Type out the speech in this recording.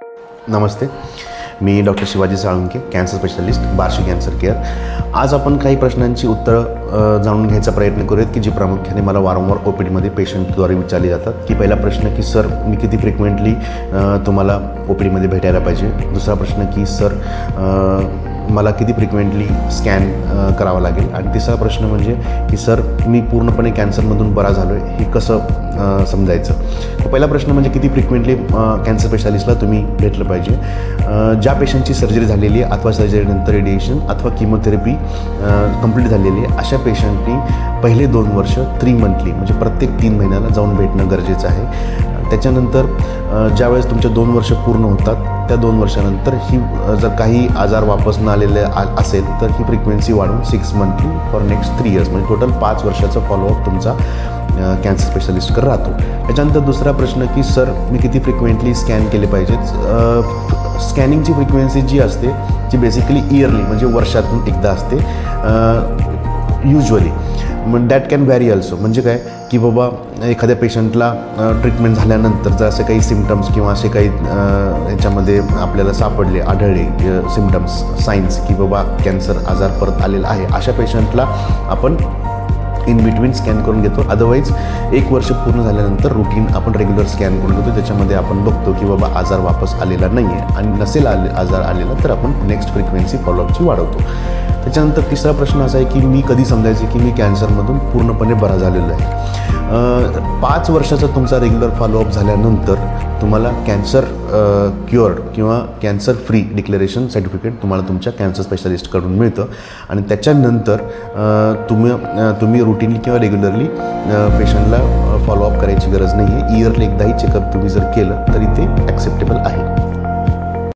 नमस्ते, मी doctor Shivaji Salunkhe, cancer specialist, Barshi cancer care. आज आपण काही प्रश्नांची उत्तरं जाणून घ्यायचा प्रयत्न करूयात की जी प्रामुख्याने मला वारंवार OPDमध्ये पेशंटद्वारे विचारली जातात. की पहिला प्रश्न की सर, मी किती फ्रिक्वेंटली तुम्हाला OPDमध्ये भेटायला पाहिजे. दुसरा प्रश्न की सर, मला किती फ्रिक्वेंटली स्कॅन करावा लागेल. आणि तिसरा प्रश्न म्हणजे की सर, मी पूर्णपणे कॅन्सरमधून बरा झालो आहे, हे कसं समजायचं. पहिला प्रश्न म्हणजे किती फ्रिक्वेंटली कॅन्सर स्पेशालिस्टला तुम्ही भेटलं पाहिजे. ज्या पेशंटची सर्जरी झालेली आहे अथवा सर्जरीनंतर रेडिएशन अथवा किमोथेरपी कंप्लीट झालेली आहे अशा पेशंटनी पहिले 2 वर्ष 3 मंथली म्हणजे प्रत्येक 3 महिन्याला जाऊन भेटणं गरजेचं आहे. त्याच्यानंतर ज्यावेळेस तुमचे 2 वर्ष पूर्ण होतात त्या 2 वर्षानंतर ही जर काही आजार वापस न आलेले असेल तर ही फ्रिक्वेन्सी वाढून 6 मंथली फॉर नेक्स्ट 3 इयर्स म्हणजे टोटल 5 वर्षाचा फॉलोअप तुमचा कॅन्सर स्पेशालिस्टकडे राहतो. त्याच्यानंतर दुसरा प्रश्न की सर, मी किती फ्रिक्वेंटली स्कॅन केले पाहिजेत. स्कॅनिंगची फ्रिक्वेन्सी जी असते ती बेसिकली इयरली म्हणजे वर्षातून एकदा असते युजली. मग दॅट कॅन व्हॅरी ऑल्सो. म्हणजे काय की बाबा एखाद्या पेशंटला ट्रीटमेंट झाल्यानंतर जर असे काही सिम्पटम्स किंवा असे काही ह्याच्यामध्ये आपल्याला आढळले सिम्पटम्स सायन्स की बाबा कॅन्सर आजार परत आलेला आहे, अशा पेशंटला आपण इन बिटवीन स्कॅन करून घेतो. अदरवाईज 1 वर्ष पूर्ण झाल्यानंतर रुटीन आपण रेग्युलर स्कॅन करून घेतो. त्याच्यामध्ये आपण बघतो की बाबा आजार वापस आलेला नाही आहे आणि नसेल आजार आलेला तर आपण नेक्स्ट फ्रिक्वेन्सी फॉलोअपची वाढवतो. त्याच्यानंतर तिसरा प्रश्न असा आहे की मी कधी समजायचे की मी कॅन्सरमधून पूर्णपणे बरा झालेलो आहे. 5 वर्षाचा तुमचा रेग्युलर फॉलोअप झाल्यानंतर तुम्हाला कॅन्सर क्युअर्ड किंवा कॅन्सर फ्री डिक्लेरेशन सर्टिफिकेट तुम्हाला तुमच्या कॅन्सर स्पेशालिस्टकडून मिळतं. आणि त्याच्यानंतर तुम्ही रुटीनली किंवा रेग्युलरली पेशंटला फॉलोअप करायची गरज नाही आहे. इयरली एकदाही चेकअप तुम्ही जर केलं तरी ते ॲक्सेप्टेबल